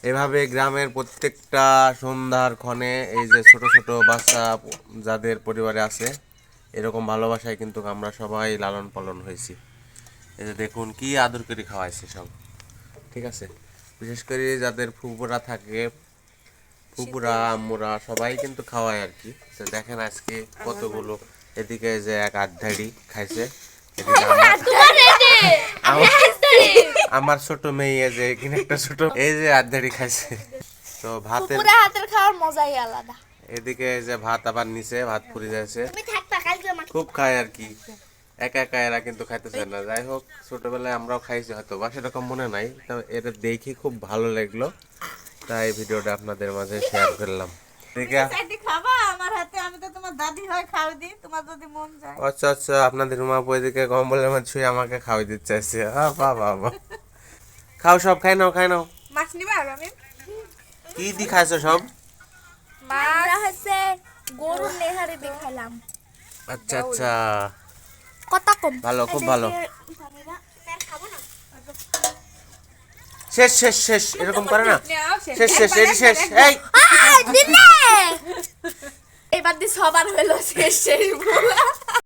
এভাবে গ্রামের প্রত্যেকটা সন্ধ্যার ক্ষণে এই যে ছোট ছোট বাচ্চা যাদের পরিবারে আছে এরকম ভালোবাসায় কিন্তু আমরা সবাই লালন পালন হয়েছি। এই যে দেখুন কি আদর করে খাওয়াইছে সব, ঠিক আছে। বিশেষ করে যাদের ফুপুরা থাকে, ফুপুরা আম্মুরা সবাই কিন্তু খাওয়ায় আর কি। তো দেখেন আজকে কতগুলো, এদিকে যে এক আধধাড়ি খাইছে, এদিকে আমার ছোট মেয়ে যে এখানে একটা ছোট এই যে আধধাড়ি খাইছে। তো ভাতের হাতের খাওয়ার মজাই আলাদা। এদিকে যে ভাত আবার নিচে ভাত পুড়ে যাচ্ছে, খুব খায় আর কি। একা একা এরা কিন্তু খাইতেছে না। যাই হোক, ছোটবেলায় আমরাও খাইছি হয়তো বা, সেরকম মনে নাই। তো এটা দেখে খুব ভালো লাগলো, তাই ভিডিওটা আপনাদের মাঝে শেয়ার করলাম। আচ্ছা আচ্ছা, আপনাদের মা ওইদিকে কম্বলের মধ্যে শুয়ে আমাকে খাওয়াই দিতে চাইছে। বাবা, খাও সব, খাই নাও খাই নাও। মাছ নিবা আমি কি দি খাইছো সব? মাছ হচ্ছে গরুর নেহারি দেখালাম। আচ্ছা আচ্ছা, কথা কম, ভালো, খুব ভালো। শেষ শেষ শেষ, এরকম করে না, শেষ শেষ এটি শেষ। এই এবার দি সবার হলো শেষ শেষ বলা।